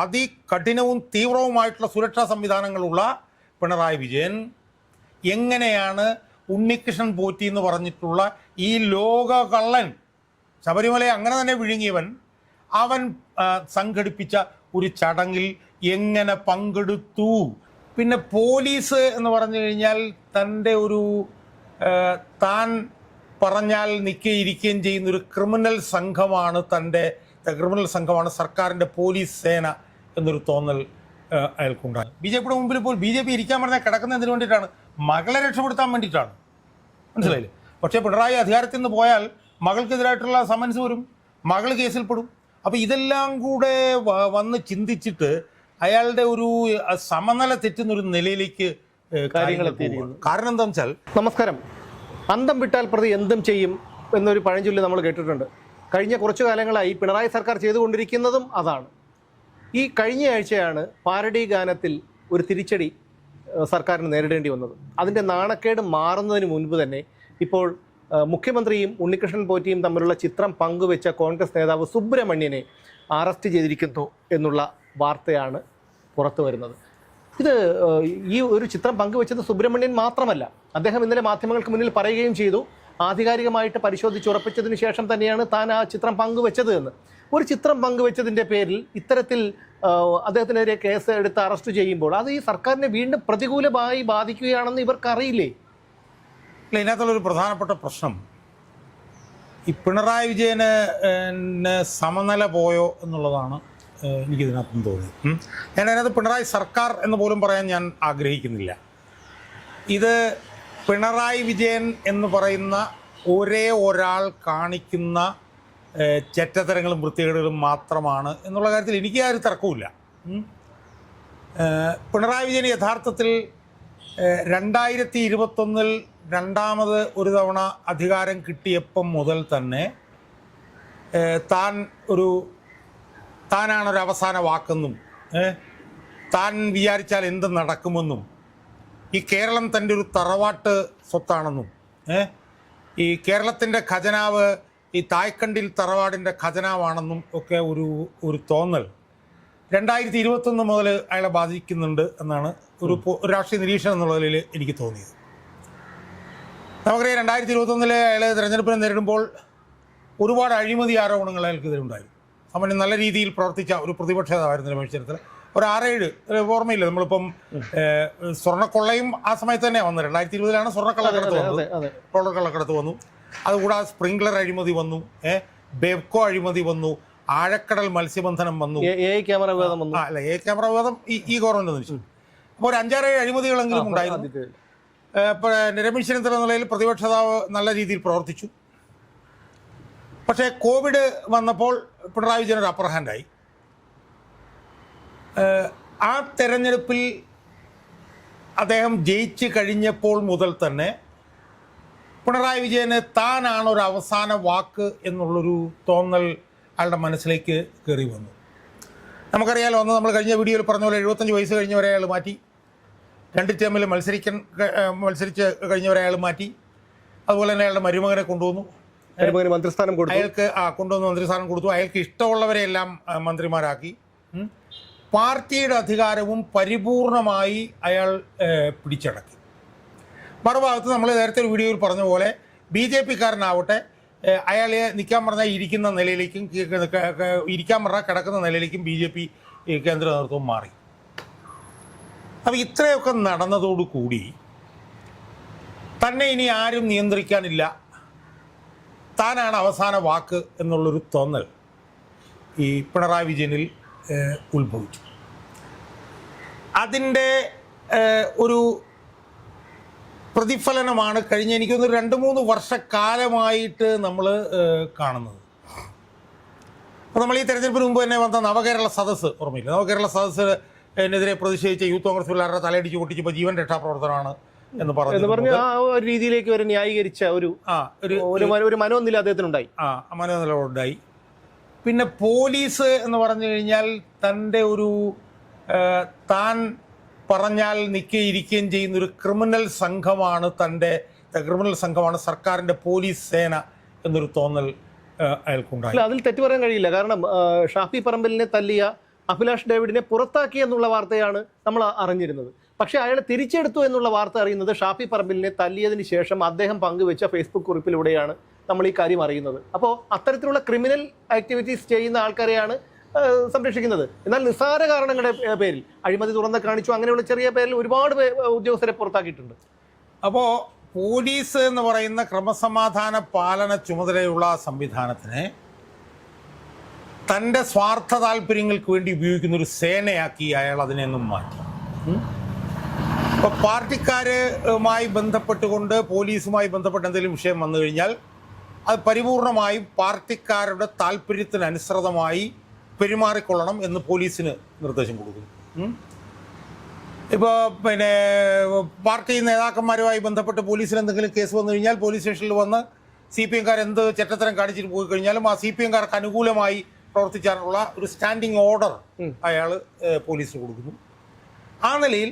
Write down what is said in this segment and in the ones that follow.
അതികഠിനവും തീവ്രവുമായിട്ടുള്ള സുരക്ഷാ സംവിധാനങ്ങളുള്ള പിണറായി വിജയൻ എങ്ങനെയാണ് ഉണ്ണികൃഷ്ണൻ പോറ്റി എന്ന് പറഞ്ഞിട്ടുള്ള ഈ ലോക കള്ളൻ, ശബരിമലയെ അങ്ങനെ തന്നെ വിഴുങ്ങിയവൻ, അവൻ സംഘടിപ്പിച്ച ഒരു ചടങ്ങിൽ എങ്ങനെ പങ്കെടുത്തു? പിന്നെ പോലീസ് എന്ന് പറഞ്ഞു കഴിഞ്ഞാൽ തൻ്റെ ഒരു താൻ പറഞ്ഞാൽ നിൽക്കുകയും ചെയ്യുന്നൊരു ക്രിമിനൽ സംഘമാണ്, ക്രിമിനൽ സംഘമാണ് സർക്കാരിൻ്റെ പോലീസ് സേന എന്നൊരു തോന്നൽ അയാൾക്കുണ്ടായി. ബി ജെ പിയുടെ മുമ്പിൽ ഇപ്പോൾ ബി ജെ പി ഇരിക്കാൻ പറഞ്ഞാൽ കിടക്കുന്ന എന്തിനു വേണ്ടിയിട്ടാണ്? മകളെ രക്ഷപ്പെടുത്താൻ വേണ്ടിയിട്ടാണ്. മനസ്സിലായില്ലേ? പക്ഷേ പിണറായി അധികാരത്തിൽ നിന്ന് പോയാൽ മകൾക്കെതിരായിട്ടുള്ള സമൻസ് വരും, മകൾ കേസിൽപ്പെടും. അപ്പോൾ ഇതെല്ലാം കൂടെ വന്ന് ചിന്തിച്ചിട്ട് അയാളുടെ ഒരു സമനില തെറ്റുന്നൊരു നിലയിലേക്ക് കാര്യങ്ങൾ എത്തിയിരിക്കുന്നു. കാരണം എന്താണെന്ന് വെച്ചാൽ, നമസ്കാരം. അന്തം വിട്ടാൽ പ്രതി എന്തും ചെയ്യും എന്നൊരു പഴഞ്ചൊല്ലി നമ്മൾ കേട്ടിട്ടുണ്ട്. കഴിഞ്ഞ കുറച്ചു കാലങ്ങളായി പിണറായി സർക്കാർ ചെയ്തുകൊണ്ടിരിക്കുന്നതും അതാണ്. ഈ കഴിഞ്ഞ ആഴ്ചയാണ് പാരഡി ഗാനത്തിൽ ഒരു തിരിച്ചടി സർക്കാരിന് നേരിടേണ്ടി വന്നത്. അതിൻ്റെ നാണക്കേട് മാറുന്നതിന് മുൻപ് തന്നെ ഇപ്പോൾ മുഖ്യമന്ത്രിയും ഉണ്ണികൃഷ്ണൻ പോറ്റിയും തമ്മിലുള്ള ചിത്രം പങ്കുവെച്ച കോൺഗ്രസ് നേതാവ് സുബ്രഹ്മണ്യനെ അറസ്റ്റ് ചെയ്തിരിക്കുന്നു എന്നുള്ള വാർത്തയാണ് പുറത്തു വരുന്നത്. ഇത് ഈ ഒരു ചിത്രം പങ്കുവെച്ചത് സുബ്രഹ്മണ്യൻ മാത്രമല്ല, അദ്ദേഹം ഇന്നലെ മാധ്യമങ്ങൾക്ക് മുന്നിൽ പറയുകയും ചെയ്തു, ആധികാരികമായിട്ട് പരിശോധിച്ചുറപ്പിച്ചതിന് ശേഷം തന്നെയാണ് താൻ ആ ചിത്രം പങ്കുവെച്ചത് എന്ന്. ഒരു ചിത്രം പങ്കുവെച്ചതിൻ്റെ പേരിൽ ഇത്തരത്തിൽ അദ്ദേഹത്തിനെതിരെ കേസ് എടുത്ത് അറസ്റ്റ് ചെയ്യുമ്പോൾ അത് ഈ സർക്കാരിനെ വീണ്ടും പ്രതികൂലമായി ബാധിക്കുകയാണെന്ന് ഇവർക്കറിയില്ലേ? അല്ല, ഇതിനകത്തുള്ളൊരു പ്രധാനപ്പെട്ട പ്രശ്നം ഈ പിണറായി വിജയന് സമനില പോയോ എന്നുള്ളതാണ് എനിക്കിതിനകത്തും തോന്നി. ഞാൻ അതിനകത്ത് പിണറായി സർക്കാർ എന്ന് പോലും പറയാൻ ഞാൻ ആഗ്രഹിക്കുന്നില്ല. ഇത് പിണറായി വിജയൻ എന്ന് പറയുന്ന ഒരേ ഒരാൾ കാണിക്കുന്ന ചെറ്റത്തരങ്ങളും വൃത്തികേടുകളും മാത്രമാണ് എന്നുള്ള കാര്യത്തിൽ എനിക്ക് ആ ഒരു തർക്കവുമില്ല. പിണറായി വിജയൻ യഥാർത്ഥത്തിൽ 2021 രണ്ടാമത് ഒരു തവണ അധികാരം കിട്ടിയപ്പം മുതൽ തന്നെ താനാണൊരു അവസാന വാക്കെന്നും താൻ വിചാരിച്ചാൽ എന്ത് നടക്കുമെന്നും ഈ കേരളം തൻ്റെ ഒരു തറവാട്ട് സ്വത്താണെന്നും ഈ കേരളത്തിൻ്റെ ഖജനാവ് ഈ തായ്ക്കണ്ടിൽ തറവാടിൻ്റെ ഖജനാവാണെന്നും ഒക്കെ ഒരു തോന്നൽ 2021 മുതൽ അയാളെ ബാധിക്കുന്നുണ്ട് എന്നാണ് ഒരു രാഷ്ട്രീയ നിരീക്ഷണം എന്നുള്ളതിൽ എനിക്ക് തോന്നിയത്. നമുക്കറിയാം 2021 അയാൾ തിരഞ്ഞെടുപ്പിനെ നേരിടുമ്പോൾ ഒരുപാട് അഴിമതി ആരോപണങ്ങൾ അയാൾക്കെതിരെ ഉണ്ടായിരുന്നു. സാമാന്യം നല്ല രീതിയിൽ പ്രവർത്തിച്ച ഒരു പ്രതിപക്ഷ നേതാവായിരുന്നു രമേശ് ചെന്നിത്തല. ഒരു 6-7 ഓർമ്മയില്ല, നമ്മളിപ്പം സ്വർണ്ണക്കൊള്ളയും ആ സമയത്ത് തന്നെ വന്നു. 2020 സ്വർണ്ണക്കള്ളക്കടത്ത് വന്നത്, കള്ളക്കടത്ത് വന്നു. അതുകൂടാതെ സ്പ്രിംഗ്ലർ അഴിമതി വന്നു, ബെവ്കോ അഴിമതി വന്നു, ആഴക്കടൽ മത്സ്യബന്ധനം വന്നു, ക്യാമറ വിവാദം വന്നു. അല്ല, ക്യാമറ വിവാദം ഈ ഗവൺമെന്റ് വെച്ചു. അപ്പോൾ ഒരു 5-6 അഴിമതികളെങ്കിലും ഉണ്ടായിരുന്നു. ഇപ്പോൾ രമേശ് ചെന്നിത്തല നിലയിൽ പ്രതിപക്ഷ നേതാവ് നല്ല രീതിയിൽ പ്രവർത്തിച്ചു. പക്ഷേ കോവിഡ് വന്നപ്പോൾ പിണറായി വിജയൻ ഒരു അപ്പർ ഹാൻഡായി. ആ തെരഞ്ഞെടുപ്പിൽ അദ്ദേഹം ജയിച്ച് കഴിഞ്ഞപ്പോൾ മുതൽ തന്നെ പിണറായി വിജയന് താനാണ് ഒരു അവസാന വാക്ക് എന്നുള്ളൊരു തോന്നൽ അയാളുടെ മനസ്സിലേക്ക് കയറി വന്നു. നമുക്കറിയാലോ, ഒന്ന് നമ്മൾ കഴിഞ്ഞ വീഡിയോയിൽ പറഞ്ഞ പോലെ 75 വയസ്സ് കഴിഞ്ഞവരെ അയാൾ മാറ്റി, 2 ടേമിൽ മത്സരിച്ച് കഴിഞ്ഞവരെ അയാൾ മാറ്റി. അതുപോലെ തന്നെ അയാളുടെ മരുമകനെ കൊണ്ടുവന്നു, മന്ത്രിസ്ഥാനം കൊടുത്തു. അയാൾക്ക് കൊണ്ടുവന്ന് മന്ത്രിസ്ഥാനം കൊടുത്തു. അയാൾക്ക് ഇഷ്ടമുള്ളവരെയെല്ലാം മന്ത്രിമാരാക്കി. പാർട്ടിയുടെ അധികാരവും പരിപൂർണമായി അയാൾ പിടിച്ചടക്കി. മറുഭാഗത്ത് നമ്മൾ നേരത്തെ ഒരു വീഡിയോയിൽ പറഞ്ഞ പോലെ BJP-കാരനാവട്ടെ അയാളെ നിൽക്കാൻ പറഞ്ഞാൽ ഇരിക്കുന്ന നിലയിലേക്കും ഇരിക്കാൻ പറഞ്ഞാൽ കിടക്കുന്ന നിലയിലേക്കും BJP കേന്ദ്ര നേതൃത്വം മാറി. അപ്പോൾ ഇത്രയൊക്കെ നടന്നതോടുകൂടി തന്നെ ഇനി ആരും നിയന്ത്രിക്കാനില്ല, താനാണ് അവസാന വാക്ക് എന്നുള്ളൊരു തോന്നൽ ഈ പിണറായി വിജയനിൽ ഉത്ഭവിച്ചു. അതിൻ്റെ ഒരു പ്രതിഫലനമാണ് കഴിഞ്ഞ എനിക്കൊന്ന് 2-3 വർഷക്കാലമായിട്ട് നമ്മൾ കാണുന്നത്. അപ്പോൾ നമ്മൾ ഈ തെരഞ്ഞെടുപ്പിന് മുമ്പ് തന്നെ വന്ന നവകേരള സദസ്സ് ഓർമ്മയില്ല? നവകേരള സദസ്സിനെതിരെ പ്രതിഷേധിച്ച യൂത്ത് കോൺഗ്രസ് പിള്ളേരുടെ തലയടിച്ച് പൊട്ടിച്ചപ്പോൾ ജീവൻ രക്ഷാപ്രവർത്തനമാണ് എന്ന് പറഞ്ഞ ആ ഒരു രീതിയിലേക്ക് വരെ ന്യായീകരിച്ച ഒരു മനോനില അദ്ദേഹത്തിനുണ്ടായി. മനോനില ഉണ്ടായി. പിന്നെ പോലീസ് എന്ന് പറഞ്ഞു കഴിഞ്ഞാൽ തൻ്റെ താൻ പറഞ്ഞാൽ നിൽക്കുകയും ചെയ്യുന്നൊരു ക്രിമിനൽ സംഘമാണ്, ക്രിമിനൽ സംഘമാണ് സർക്കാരിൻ്റെ പോലീസ് സേന എന്നൊരു തോന്നൽ അയാൾക്കുണ്ടായി. അതിൽ തെറ്റ് പറയാൻ കഴിയില്ല. കാരണം ഷാഫി പറമ്പലിനെ തല്ലിയ അഭിലാഷ് ഡേവിഡിനെ പുറത്താക്കി എന്നുള്ള വാർത്തയാണ് നമ്മൾ അറിഞ്ഞിരുന്നത്. പക്ഷേ അയാളെ തിരിച്ചെടുത്തു എന്നുള്ള വാർത്ത അറിയുന്നത് ഷാഫി പറമ്പിലിനെ തല്ലിയതിന് ശേഷം അദ്ദേഹം പങ്കുവെച്ച ഫേസ്ബുക്ക് കുറിപ്പിലൂടെയാണ് നമ്മൾ ഈ കാര്യം അറിയുന്നത്. അപ്പോൾ അത്തരത്തിലുള്ള ക്രിമിനൽ ആക്ടിവിറ്റീസ് ചെയ്യുന്ന ആൾക്കാരെയാണ് സംരക്ഷിക്കുന്നത്. എന്നാൽ നിസ്സാര കാരണങ്ങളുടെ പേരിൽ അഴിമതി തുറന്ന് കാണിച്ചു അങ്ങനെയുള്ള ചെറിയ പേരിൽ ഒരുപാട് ഉദ്യോഗസ്ഥരെ പുറത്താക്കിയിട്ടുണ്ട്. അപ്പോൾ പോലീസ് എന്ന് പറയുന്ന ക്രമസമാധാന പാലന ചുമതലയുള്ള സംവിധാനത്തിനെ തൻ്റെ സ്വാർത്ഥ താല്പര്യങ്ങൾക്ക് വേണ്ടി ഉപയോഗിക്കുന്ന ഒരു സേനയാക്കി അയാൾ അതിനെയൊന്നും മാറ്റി. ഇപ്പോൾ പാർട്ടിക്കാരുമായി ബന്ധപ്പെട്ടുകൊണ്ട് പോലീസുമായി ബന്ധപ്പെട്ട എന്തെങ്കിലും വിഷയം വന്നു കഴിഞ്ഞാൽ അത് പരിപൂർണമായും പാർട്ടിക്കാരുടെ താല്പര്യത്തിനനുസൃതമായി പെരുമാറിക്കൊള്ളണം എന്ന് പോലീസിന് നിർദ്ദേശം കൊടുക്കുന്നു. ഇപ്പോൾ പിന്നെ പാർട്ടി നേതാക്കന്മാരുമായി ബന്ധപ്പെട്ട് പോലീസിന് എന്തെങ്കിലും കേസ് വന്നു കഴിഞ്ഞാൽ പോലീസ് സ്റ്റേഷനിൽ വന്ന് CPM-കാർ എന്ത് ചെറ്റത്തരം കാണിച്ചിട്ട് പോയി കഴിഞ്ഞാലും ആ CPM-കാർക്ക് അനുകൂലമായി പ്രവർത്തിക്കാനുള്ള ഒരു സ്റ്റാൻഡിങ് ഓർഡർ അയാൾ പോലീസിന് കൊടുക്കുന്നു. ആ നിലയിൽ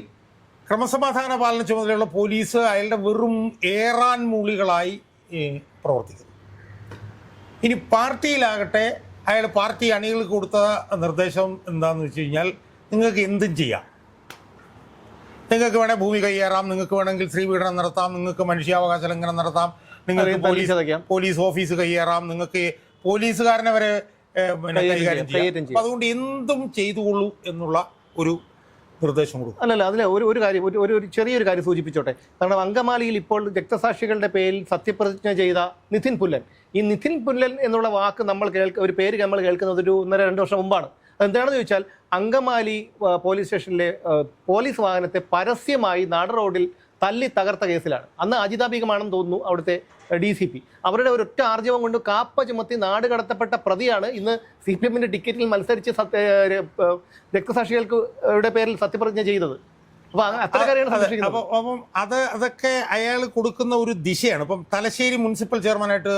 ക്രമസമാധാന പാലന ചുമതലയുള്ള പോലീസ് അയാളുടെ വെറും ഏറാൻ മൂളികളായി പ്രവർത്തിക്കുന്നു. ഇനി പാർട്ടിയിലാകട്ടെ അയാൾ പാർട്ടി അണികൾക്ക് കൊടുത്ത നിർദ്ദേശം എന്താണെന്ന് വെച്ച് കഴിഞ്ഞാൽ നിങ്ങൾക്ക് എന്തും ചെയ്യാം, നിങ്ങൾക്ക് വേണേൽ ഭൂമി കയ്യേറാം, നിങ്ങൾക്ക് വേണമെങ്കിൽ സ്ത്രീപീഡനം നടത്താം, നിങ്ങൾക്ക് മനുഷ്യാവകാശ ലംഘനം നടത്താം, നിങ്ങൾക്ക് പോലീസ് ഓഫീസ് കയ്യേറാം, നിങ്ങൾക്ക് പോലീസുകാരനെ വരെ കൈകാര്യം ചെയ്യാം. അപ്പം അതുകൊണ്ട് എന്തും ചെയ്തുകൊള്ളൂ എന്നുള്ള ഒരു നിർദ്ദേശം കൊടുക്കും. അല്ലല്ല, അതിൽ ഒരു കാര്യം ഒരു ചെറിയൊരു കാര്യം സൂചിപ്പിച്ചോട്ടെ. കാരണം അങ്കമാലിയിൽ ഇപ്പോൾ രക്തസാക്ഷികളുടെ പേരിൽ സത്യപ്രതിജ്ഞ ചെയ്ത നിതിൻ പുല്ലൻ, ഈ നിതിൻ പുല്ലൻ എന്നുള്ള വാക്ക് ഒരു പേര് നമ്മൾ കേൾക്കുന്നത് ഒരു 1.5-2 വർഷം മുമ്പാണ്. അതെന്താണെന്ന് ചോദിച്ചാൽ അങ്കമാലി പോലീസ് സ്റ്റേഷനിലെ പോലീസ് വാഹനത്തെ പരസ്യമായി നാട് റോഡിൽ തല്ലി തകർത്ത കേസിലാണ്. അന്ന് അജിതാബീഗമാണെന്ന് തോന്നുന്നു അവിടുത്തെ DCP. അവരുടെ ഒരൊറ്റ ആർജവം കൊണ്ട് കാപ്പ ചുമത്തി നാട് കടത്തപ്പെട്ട പ്രതിയാണ് ഇന്ന് CPM-ന്റെ ടിക്കറ്റിൽ മത്സരിച്ച് രക്തസാക്ഷികളുടെ പേരിൽ സത്യപ്രതിജ്ഞ ചെയ്തത്. അപ്പം അതൊക്കെ അയാൾ കൊടുക്കുന്ന ഒരു ദിശയാണ്. ഇപ്പം തലശ്ശേരി മുനിസിപ്പൽ ചെയർമാനായിട്ട്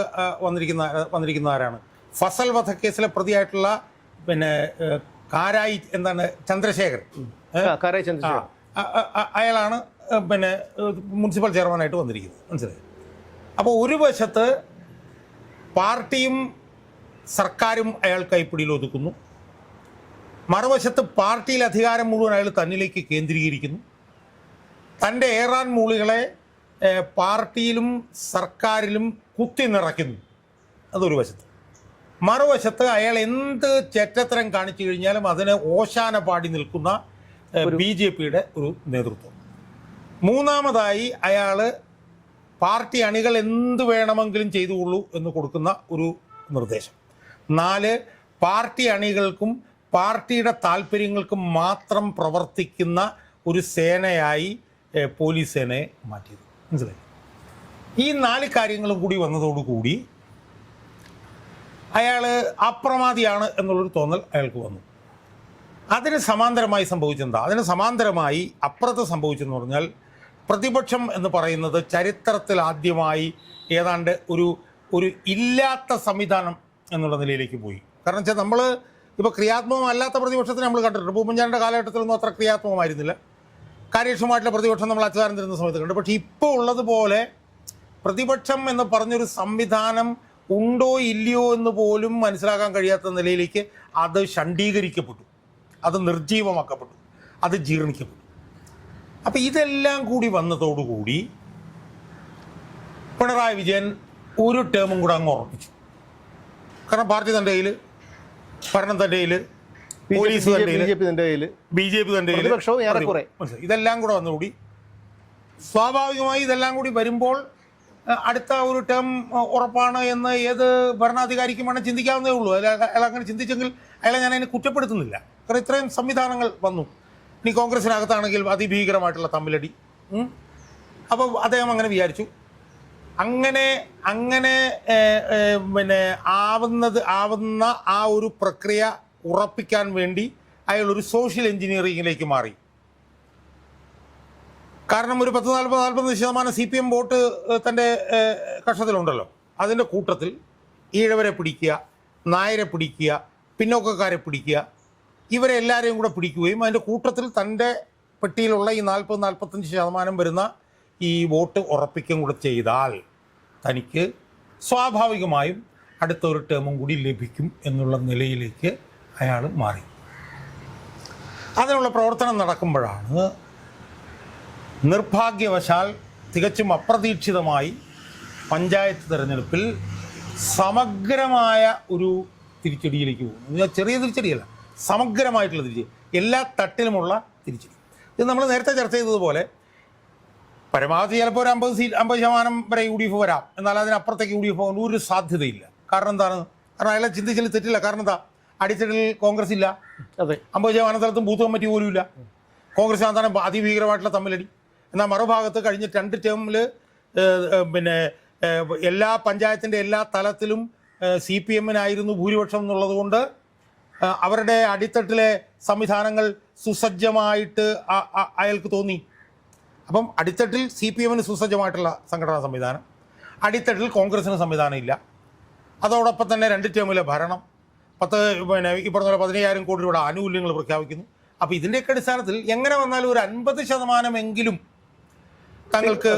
വന്നിരിക്കുന്ന ആരാണ്? ഫസൽ വധക്കേസിലെ പ്രതിയായിട്ടുള്ള പിന്നെ കാരായി എന്താണ് ചന്ദ്രശേഖർ, അയാളാണ് പിന്നെ മുനിസിപ്പൽ ചെയർമാനായിട്ട് വന്നിരിക്കുന്നത്. മനസ്സിലായി? അപ്പോൾ ഒരു വശത്ത് പാർട്ടിയും സർക്കാരും അയാൾ കൈപ്പിടിയിൽ ഒതുക്കുന്നു, മറുവശത്ത് പാർട്ടിയിൽ അധികാരം മുഴുവൻ അയാൾ തന്നിലേക്ക് കേന്ദ്രീകരിക്കുന്നു. തൻ്റെ ഏറാൻ മൂളികളെ പാർട്ടിയിലും സർക്കാരിലും കുത്തി നിറയ്ക്കുന്നു. അതൊരു വശത്ത്. മറുവശത്ത് അയാൾ എന്ത് ചെറ്റത്തരം കാണിച്ചു കഴിഞ്ഞാലും അതിന് ഓശാന പാടി നിൽക്കുന്ന BJP-യുടെ ഒരു നേതൃത്വം. മൂന്നാമതായി അയാൾ പാർട്ടി അണികൾ എന്ത് വേണമെങ്കിലും ചെയ്തുകൊള്ളൂ എന്ന് കൊടുക്കുന്ന ഒരു നിർദ്ദേശം. 4, പാർട്ടി അണികൾക്കും പാർട്ടിയുടെ താല്പര്യങ്ങൾക്കും മാത്രം പ്രവർത്തിക്കുന്ന ഒരു സേനയായി പോലീസ് സേനയെ മാറ്റിയത്. മനസ്സിലായി? ഈ 4 കാര്യങ്ങളും കൂടി വന്നതോടുകൂടി അയാൾ അപ്രമാദിയാണ് എന്നുള്ളൊരു തോന്നൽ അയാൾക്ക് വന്നു. അതിന് സമാന്തരമായി സംഭവിച്ചെന്താ? അതിന് സമാന്തരമായി അപ്പുറത്ത് സംഭവിച്ചെന്ന് പറഞ്ഞാൽ പ്രതിപക്ഷം എന്ന് പറയുന്നത് ചരിത്രത്തിൽ ആദ്യമായി ഏതാണ്ട് ഒരു ഇല്ലാത്ത സംവിധാനം എന്നുള്ള നിലയിലേക്ക് പോയി. കാരണം വെച്ചാൽ നമ്മൾ ഇപ്പോൾ ക്രിയാത്മകമല്ലാത്ത പ്രതിപക്ഷത്തിന് നമ്മൾ കണ്ടിട്ടുണ്ട്. ഇപ്പോൾ ഉമ്മൻചാണ്ടിയുടെ കാലഘട്ടത്തിലൊന്നും അത്ര ക്രിയാത്മകമായിരുന്നില്ല. കാര്യക്ഷമമായിട്ടുള്ള പ്രതിപക്ഷം നമ്മൾ അച്യുതാനന്ദൻ തരുന്ന സമയത്ത് കണ്ടു. പക്ഷേ ഇപ്പോൾ ഉള്ളതുപോലെ പ്രതിപക്ഷം എന്ന് പറഞ്ഞൊരു സംവിധാനം ഉണ്ടോ ഇല്ലയോ എന്ന് പോലും മനസ്സിലാക്കാൻ കഴിയാത്ത നിലയിലേക്ക് അത് ഷണ്ഡീകരിക്കപ്പെട്ടു, അത് നിർജീവമാക്കപ്പെട്ടു, അത് ജീർണിക്കപ്പെട്ടു. അപ്പം ഇതെല്ലാം കൂടി വന്നതോടുകൂടി പിണറായി വിജയൻ ഒരു ടേമും കൂടെ അങ്ങ് ഉറപ്പിച്ചു. കാരണം പാർട്ടി തൻ്റെ കയ്യിൽ, ഭരണം തൻ്റെ കയ്യിൽ, പോലീസ് തൻ്റെ കയ്യിൽ, BJP തൻ്റെ കയ്യിൽ, ഇതെല്ലാം കൂടെ വന്നുകൂടി സ്വാഭാവികമായി ഇതെല്ലാം കൂടി വരുമ്പോൾ അടുത്ത ഒരു ടേം ഉറപ്പാണ് എന്ന് ഏത് ഭരണാധികാരിക്കും വേണം ചിന്തിക്കാവുന്നേ ഉള്ളൂ. അയാൾ അങ്ങനെ ചിന്തിച്ചെങ്കിൽ അയാളെ ഞാൻ അതിനെ കുറ്റപ്പെടുത്തുന്നില്ല. കാരണം ഇത്രയും സംവിധാനങ്ങൾ വന്നു. ഇനി കോൺഗ്രസിനകത്താണെങ്കിൽ അതിഭീകരമായിട്ടുള്ള തമ്മിലടി. അപ്പോൾ അദ്ദേഹം അങ്ങനെ വിചാരിച്ചു. അങ്ങനെ പിന്നെ ആവുന്ന ആ ഒരു പ്രക്രിയ ഉറപ്പിക്കാൻ വേണ്ടി അയാൾ ഒരു സോഷ്യൽ എഞ്ചിനീയറിങ്ങിലേക്ക് മാറി. കാരണം ഒരു 40-40% CPM വോട്ട് തൻ്റെ കക്ഷത്തിലുണ്ടല്ലോ. അതിൻ്റെ കൂട്ടത്തിൽ ഈഴവരെ പിടിക്കുക, നായരെ പിടിക്കുക, പിന്നോക്കക്കാരെ പിടിക്കുക, ഇവരെ എല്ലാവരെയും കൂടെ പിടിക്കുകയും അതിൻ്റെ കൂട്ടത്തിൽ തൻ്റെ പെട്ടിയിലുള്ള ഈ 40-45% വരുന്ന ഈ വോട്ട് ഉറപ്പിക്കുകയും കൂടെ ചെയ്താൽ തനിക്ക് സ്വാഭാവികമായും അടുത്തൊരു ടേമും കൂടി ലഭിക്കും എന്നുള്ള നിലയിലേക്ക് അയാൾ മാറി. അതിനുള്ള പ്രവർത്തനം നടക്കുമ്പോഴാണ് നിർഭാഗ്യവശാൽ തികച്ചും അപ്രതീക്ഷിതമായി പഞ്ചായത്ത് തിരഞ്ഞെടുപ്പിൽ സമഗ്രമായ ഒരു തിരിച്ചടിയിലേക്ക് പോകുന്നു. ചെറിയ തിരിച്ചടിയല്ല, സമഗ്രമായിട്ടുള്ള തിരിച്ചടി, എല്ലാ തട്ടിലുമുള്ള തിരിച്ചടി. ഇത് നമ്മൾ നേരത്തെ ചർച്ച ചെയ്തതുപോലെ പരമാവധി ചിലപ്പോൾ ഒരു 50% വരെ UDF വരാം, എന്നാൽ അതിനപ്പുറത്തേക്ക് UDF പോകാൻ ഒരു സാധ്യതയില്ല. കാരണം എന്താണ്? കാരണം അയാളെ ചിന്തിച്ചാൽ തെറ്റില്ല. കാരണം എന്താ? അടിത്തട്ടിൽ കോൺഗ്രസ് ഇല്ല, 50% സ്ഥലത്തും ബൂത്ത് കമ്മിറ്റി പോലും ഇല്ല. കോൺഗ്രസ് എന്താണ് അതിഭീകരമായിട്ടുള്ള തമ്മിലടി. എന്നാൽ മറുഭാഗത്ത് കഴിഞ്ഞ 2 ടേമിൽ പിന്നെ എല്ലാ പഞ്ചായത്തിൻ്റെ എല്ലാ തലത്തിലും CPM-നായിരുന്നു ഭൂരിപക്ഷം എന്നുള്ളത് കൊണ്ട് അവരുടെ അടിത്തട്ടിലെ സംവിധാനങ്ങൾ സുസജ്ജമായിട്ട് അയാൾക്ക് തോന്നി. അപ്പം അടിത്തട്ടിൽ CPM-ന് സുസജ്ജമായിട്ടുള്ള സംഘടനാ സംവിധാനം, അടിത്തട്ടിൽ കോൺഗ്രസിന് സംവിധാനം ഇല്ല. അതോടൊപ്പം തന്നെ 2 ടേമിലെ ഭരണം, പിന്നെ ഈ പറഞ്ഞ പോലെ 15,000 കോടി രൂപയുടെ ആനുകൂല്യങ്ങൾ പ്രഖ്യാപിക്കുന്നു. അപ്പോൾ ഇതിൻ്റെയൊക്കെ അടിസ്ഥാനത്തിൽ എങ്ങനെ വന്നാലും ഒരു 50% തങ്ങൾക്ക്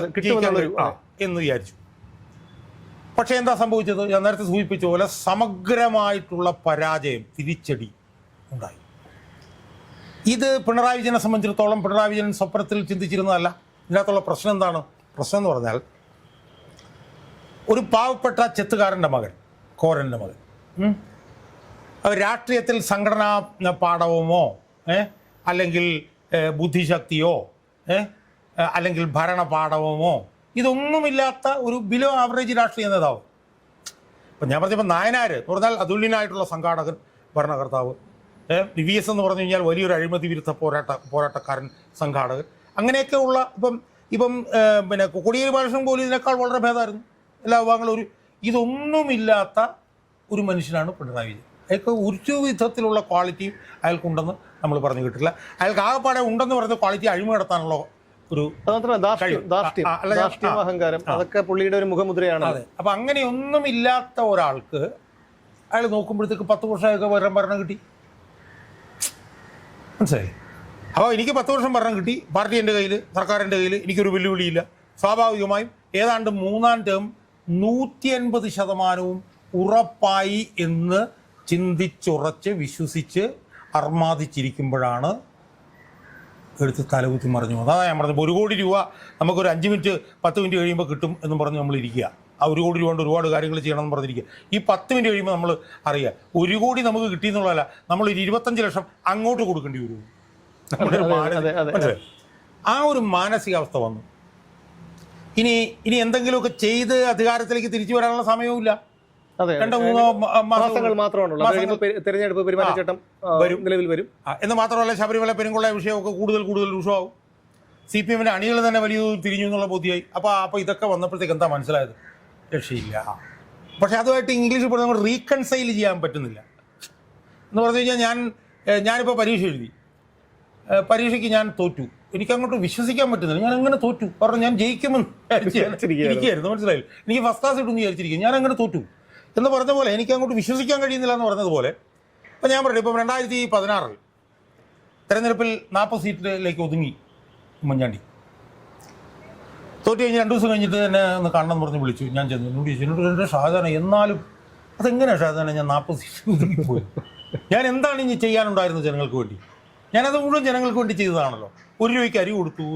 എന്ന് വിചാരിച്ചു. പക്ഷേ എന്താ സംഭവിച്ചത്? ഞാൻ നേരത്തെ സൂചിപ്പിച്ച പോലെ സമഗ്രമായിട്ടുള്ള പരാജയം, തിരിച്ചടി ഉണ്ടായി. ഇത് പിണറായി വിജയനെ സംബന്ധിച്ചിടത്തോളം പിണറായി വിജയൻ സ്വപ്നത്തിൽ ചിന്തിച്ചിരുന്നതല്ല. ഇതിനകത്തുള്ള പ്രശ്നം എന്താണ്? പ്രശ്നം എന്ന് പറഞ്ഞാൽ ഒരു പാവപ്പെട്ട ചെത്തുകാരൻ്റെ മകൻ, കോരൻ്റെ മകൻ, രാഷ്ട്രീയത്തിൽ സംഘടനാ പാഠവമോ അല്ലെങ്കിൽ ബുദ്ധിശക്തിയോ അല്ലെങ്കിൽ ഭരണ പാഠവമോ ഇതൊന്നുമില്ലാത്ത ഒരു ബിലോ ആവറേജ് രാഷ്ട്രീയ നേതാവ്. ഇപ്പം ഞാൻ പറഞ്ഞപ്പോൾ നായനാർ എന്ന് പറഞ്ഞാൽ അതുല്യനായിട്ടുള്ള സംഘാടകൻ, ഭരണകർത്താവ്, VS എന്ന് പറഞ്ഞു കഴിഞ്ഞാൽ വലിയൊരു അഴിമതി വിരുദ്ധ പോരാട്ടക്കാരൻ, സംഘാടകൻ, അങ്ങനെയൊക്കെ ഉള്ള ഇപ്പം പിന്നെ കൊടിയേരി ബാലകൃഷ്ണൻ പോലും ഇതിനേക്കാൾ വളരെ ഭേദമായിരുന്നു എല്ലാ വിഭാഗങ്ങളും. ഇതൊന്നുമില്ലാത്ത ഒരു മനുഷ്യനാണ് പിണറായി വിജയൻ. അയാൾക്ക് ഒരു വിധത്തിലുള്ള ക്വാളിറ്റിയും അയാൾക്കുണ്ടെന്ന് നമ്മൾ പറഞ്ഞു കിട്ടില്ല. അയാൾക്ക് ആകെപ്പാടെ ഉണ്ടെന്ന് പറഞ്ഞ ക്വാളിറ്റി അഴിമതി നടത്താനുള്ള ഒരു അഹങ്കാരം, അതൊക്കെ പുള്ളിയുടെ ഒരു മുഖമുദ്രയാണ്. അതെ. അപ്പം അങ്ങനെയൊന്നും ഇല്ലാത്ത ഒരാൾക്ക് അയാൾ നോക്കുമ്പോഴത്തേക്ക് 10 വർഷമൊക്കെ ഭരണം കിട്ടി. മനസ്സിലായി? അപ്പോൾ എനിക്ക് 10 വർഷം ഭരണം കിട്ടി, പാർട്ടി എൻ്റെ കയ്യിൽ, സർക്കാരിൻ്റെ കയ്യിൽ, എനിക്കൊരു വെല്ലുവിളിയില്ല. സ്വാഭാവികമായും ഏതാണ്ട് 3-ാം ടേം 150% ഉറപ്പായി എന്ന് ചിന്തിച്ചുറച്ച് വിശ്വസിച്ച് അർമാദിച്ചിരിക്കുമ്പോഴാണ് എടുത്ത് തലകുത്തി മറിഞ്ഞു പോകുന്നത്. അതാണ് ഞാൻ പറഞ്ഞത്. 1 കോടി രൂപ നമുക്കൊരു 5 മിനിറ്റ് 10 മിനിറ്റ് കഴിയുമ്പോൾ കിട്ടും എന്നും പറഞ്ഞ് നമ്മളിരിക്കുക. ആ 1 കോടി രൂപ കൊണ്ട് ഒരുപാട് കാര്യങ്ങൾ ചെയ്യണമെന്ന് പറഞ്ഞിരിക്കുക. ഈ 10 മിനിറ്റ് കഴിയുമ്പോൾ നമ്മൾ അറിയുക 1 കോടി നമുക്ക് കിട്ടിയെന്നുള്ളതല്ല, നമ്മളൊരു 25 ലക്ഷം അങ്ങോട്ട് കൊടുക്കേണ്ടി വരും. ആ ഒരു മാനസികാവസ്ഥ വന്നു. ഇനി എന്തെങ്കിലുമൊക്കെ ചെയ്ത് അധികാരത്തിലേക്ക് തിരിച്ചു വരാനുള്ള സമയവുമില്ല. 2-3 മാസങ്ങൾ മാത്രമാണ് തെരഞ്ഞെടുപ്പ് പെരുമാറ്റച്ചട്ടം നിലവിൽ വരും. എന്ന് മാത്രമല്ല, ശബരിമല പെരുങ്കൊള്ള വിഷയമൊക്കെ കൂടുതൽ രൂക്ഷമാവും. CPM-ന്റെ അണികൾ തന്നെ വലിയ തിരിഞ്ഞു എന്നുള്ള ബോധ്യമായി. അപ്പോൾ ഇതൊക്കെ വന്നപ്പോഴത്തേക്ക് എന്താ മനസ്സിലായത്? രക്ഷയില്ല. പക്ഷെ അതുമായിട്ട് ഇംഗ്ലീഷിൽ പറഞ്ഞാൽ നമ്മൾ റീകൺസൈൽ ചെയ്യാൻ പറ്റുന്നില്ല. എന്ന് പറഞ്ഞു കഴിഞ്ഞാൽ ഞാനിപ്പോൾ പരീക്ഷ എഴുതി, പരീക്ഷയ്ക്ക് ഞാൻ തോറ്റു, എനിക്കങ്ങോട്ട് വിശ്വസിക്കാൻ പറ്റുന്നില്ല. ഞാൻ അങ്ങനെ തോറ്റു, കാരണം ഞാൻ ജയിക്കുമെന്ന് വിചാരിച്ചിരിക്കുകയായിരുന്നു. മനസ്സിലായില്ല? എനിക്ക് ഫസ്റ്റ് ക്ലാസ് കിട്ടുമെന്ന് വിചാരിച്ചിരിക്കും, ഞാൻ അങ്ങനെ തോറ്റു എന്ന് പറഞ്ഞ പോലെ എനിക്ക് അങ്ങോട്ട് വിശ്വസിക്കാൻ കഴിയുന്നില്ല എന്ന് പറഞ്ഞതുപോലെ. ഇപ്പം ഞാൻ പറഞ്ഞു, ഇപ്പം 2016 തെരഞ്ഞെടുപ്പിൽ 40 സീറ്റിലേക്ക് ഒതുങ്ങി ഉമ്മൻചാണ്ടി. തോറ്റു കഴിഞ്ഞ് 2 ദിവസം കഴിഞ്ഞിട്ട് എന്നെ ഒന്ന് കാണണമെന്ന് പറഞ്ഞ് വിളിച്ചു. ഞാൻ ചെന്നു, എന്നോട് ചോദിച്ചു, എന്നോട് ഷാജാന എന്നാലും അതെങ്ങനെയാണ് ഷാജാന ഞാൻ 40 സീറ്റ് ഒതുങ്ങിപ്പോയി? ഞാൻ എന്താണ് ഇനി ചെയ്യാനുണ്ടായിരുന്നത് ജനങ്ങൾക്ക് വേണ്ടി? ഞാനത് മുഴുവൻ ജനങ്ങൾക്ക് വേണ്ടി ചെയ്തതാണല്ലോ. 1 രൂപയ്ക്ക് അരി കൊടുത്തു,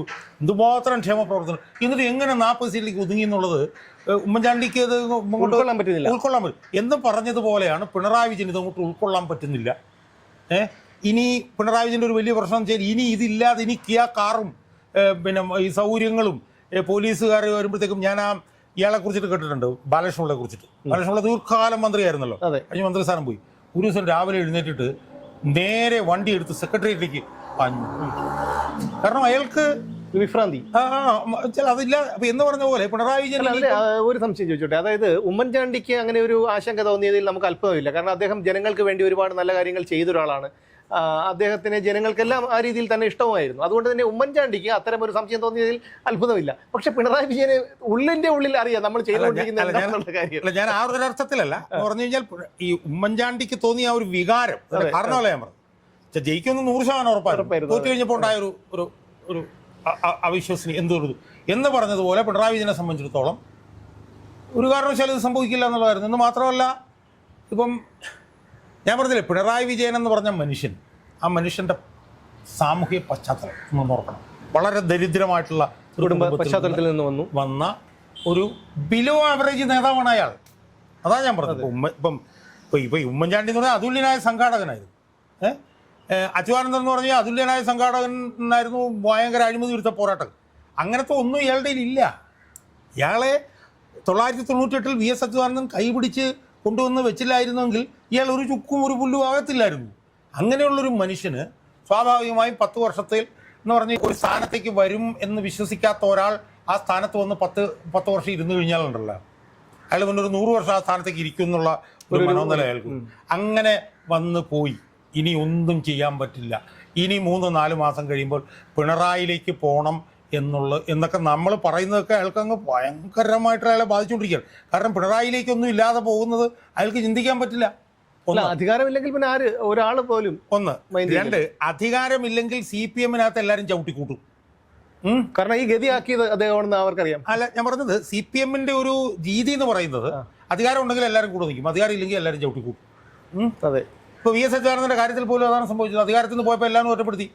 എന്തുമാത്രം ക്ഷേമപ്രവർത്തനം. എന്നിട്ട് എങ്ങനെ 40 സീറ്റിലേക്ക് ഒതുങ്ങി എന്നുള്ളത് ഉമ്മൻചാണ്ടിക്ക് അത് ഉൾക്കൊള്ളാൻ പറ്റും എന്ന് പറഞ്ഞതുപോലെയാണ് പിണറായി വിജയൻ ഇതങ്ങോട്ട് ഉൾക്കൊള്ളാൻ പറ്റുന്നില്ല. ഇനി പിണറായി വിജയൻ്റെ ഒരു വലിയ പ്രശ്നം വെച്ചാൽ ഇനി ഇതില്ലാതെ ഇനി കിയാ കാറും പിന്നെ ഈ സൗകര്യങ്ങളും പോലീസുകാർ വരുമ്പോഴത്തേക്കും ഞാൻ ഇയാളെ കുറിച്ചിട്ട് കേട്ടിട്ടുണ്ട്, ബാലകൃഷ്ണപിള്ളയെ കുറിച്ചിട്ട്. ബാലകൃഷ്ണപിള്ള ദീർഘകാലം മന്ത്രിയായിരുന്നല്ലോ, കഴിഞ്ഞ മന്ത്രിസ്ഥാനം പോയി. ഒരു ദിവസം രാവിലെ എഴുന്നേറ്റിട്ട് നേരെ വണ്ടി എടുത്ത് സെക്രട്ടേറിയറ്റിലേക്ക് പാഞ്ഞു. കാരണം അയാൾക്ക് വിഭ്രാന്തി അതില്ല. അപ്പൊ എന്ന് പറഞ്ഞ പോലെ പിണറായി വിജയൻ ഒരു സംശയം ചോദിച്ചോട്ടെ, അതായത് ഉമ്മൻചാണ്ടിക്ക് അങ്ങനെ ഒരു ആശങ്ക തോന്നിയതിൽ നമുക്ക് അത്ഭുതമില്ല. കാരണം അദ്ദേഹം ജനങ്ങൾക്ക് വേണ്ടി ഒരുപാട് നല്ല കാര്യങ്ങൾ ചെയ്ത ഒരാളാണ്. അദ്ദേഹത്തിന് ജനങ്ങൾക്കെല്ലാം ആ രീതിയിൽ തന്നെ ഇഷ്ടമായിരുന്നു. അതുകൊണ്ട് തന്നെ ഉമ്മൻചാണ്ടിക്ക് അത്തരം ഒരു സംശയം തോന്നിയതിൽ അത്ഭുതമില്ല. പക്ഷെ പിണറായി വിജയന് ഉള്ളിന്റെ ഉള്ളിൽ അറിയാം നമ്മൾ ചെയ്തുകൊണ്ടിരിക്കുന്ന കാര്യം. ഞാൻ ആ ഒരു അർത്ഥത്തിലല്ല പറഞ്ഞു കഴിഞ്ഞാൽ ഈ ഉമ്മൻചാണ്ടിക്ക് തോന്നിയ ആ ഒരു വികാരം കാരണമല്ല ഞാൻ പറഞ്ഞു. ജയിക്കൊന്ന് 100% ഉറപ്പായിരുന്നു. തോറ്റു കഴിഞ്ഞപ്പോൾ ഉണ്ടായ ഒരു അവിശ്വസനീയ എന്തോരു എന്ന് പറഞ്ഞതുപോലെ പിണറായി വിജയനെ സംബന്ധിച്ചിടത്തോളം ഒരു കാരണവശാലും ഇത് സംഭവിക്കില്ല എന്നുള്ളതായിരുന്നു. എന്ന് മാത്രമല്ല, ഇപ്പം ഞാൻ പറഞ്ഞില്ലേ, പിണറായി വിജയൻ എന്ന് പറഞ്ഞ മനുഷ്യൻ, ആ മനുഷ്യൻ്റെ സാമൂഹിക പശ്ചാത്തലം നമ്മൾ നോക്കണം. വളരെ ദരിദ്രമായിട്ടുള്ള കുടുംബ പശ്ചാത്തലത്തിൽ നിന്ന് വന്ന ഒരു ബിലോ ആവറേജ് നേതാവാണ് അയാൾ. അതാ ഞാൻ പറഞ്ഞത്. ഇപ്പം ഉമ്മൻചാണ്ടി എന്ന് പറഞ്ഞാൽ അതുല്യനായ സംഘാടകനായിരുന്നു. അച്യുതാനന്ദൻ എന്ന് പറഞ്ഞാൽ അതുല്യനായ സംഘാടകനായിരുന്നു, ഭയങ്കര അഴിമതി വിരുദ്ധ പോരാട്ടം. അങ്ങനത്തെ ഒന്നും ഇയാളുടെ ഇല്ല. ഇയാളെ 1998 VS അച്യുതാനന്ദൻ കൈപിടിച്ച് കൊണ്ടുവന്ന് വെച്ചില്ലായിരുന്നെങ്കിൽ ഇയാൾ ഒരു ചുക്കും ഒരു പുല്ലും ആകത്തില്ലായിരുന്നു. അങ്ങനെയുള്ളൊരു മനുഷ്യന് സ്വാഭാവികമായും 10 വർഷത്തിൽ എന്ന് പറഞ്ഞ് ഒരു സ്ഥാനത്തേക്ക് വരും എന്ന് വിശ്വസിക്കാത്ത ഒരാൾ ആ സ്ഥാനത്ത് വന്ന് 10 വർഷം ഇരുന്ന് കഴിഞ്ഞാലുണ്ടല്ലോ, അയാൾ പിന്നെ ഒരു 100 വർഷം ആ സ്ഥാനത്തേക്ക് ഇരിക്കും എന്നുള്ള ഒരു മനോനില അയാൾക്കും. അങ്ങനെ വന്ന് പോയി. ഇനി ഒന്നും ചെയ്യാൻ പറ്റില്ല. ഇനി 3-4 മാസം കഴിയുമ്പോൾ പിണറായിലേക്ക് പോകണം എന്നൊക്കെ നമ്മൾ പറയുന്നതൊക്കെ അയാൾക്ക് അങ്ങ് ഭയങ്കരമായിട്ട് അയാളെ ബാധിച്ചുകൊണ്ടിരിക്കുകയാണ്. കാരണം പിണറായിലേക്കൊന്നും ഇല്ലാതെ പോകുന്നത് അയാൾക്ക് ചിന്തിക്കാൻ പറ്റില്ല. അധികാരമില്ലെങ്കിൽ പിന്നെ ആര് ഒരാൾ പോലും. 1. 2, അധികാരമില്ലെങ്കിൽ CPM-നകത്ത് എല്ലാവരും ചവിട്ടിക്കൂട്ടും. കാരണം ഈ ഗതിയാക്കിയത് അദ്ദേഹമാണെന്ന് അവർക്കറിയാം. അല്ല, ഞാൻ പറഞ്ഞത് CPM-ന്റെ ഒരു രീതി എന്ന് പറയുന്നത് അധികാരം ഉണ്ടെങ്കിൽ എല്ലാവരും കൂടെ നിൽക്കും, അധികാരം ഇല്ലെങ്കിൽ എല്ലാവരും ചവിട്ടിക്കൂട്ടും. അതെ. ഇപ്പോൾ VS അച്യുതാനന്ദൻ്റെ കാര്യത്തിൽ പോലും അതാണ് സംഭവിച്ചത്. അധികാരത്തിൽ നിന്ന് പോയപ്പോൾ എല്ലാവരും ഒറ്റപ്പെടുത്തി.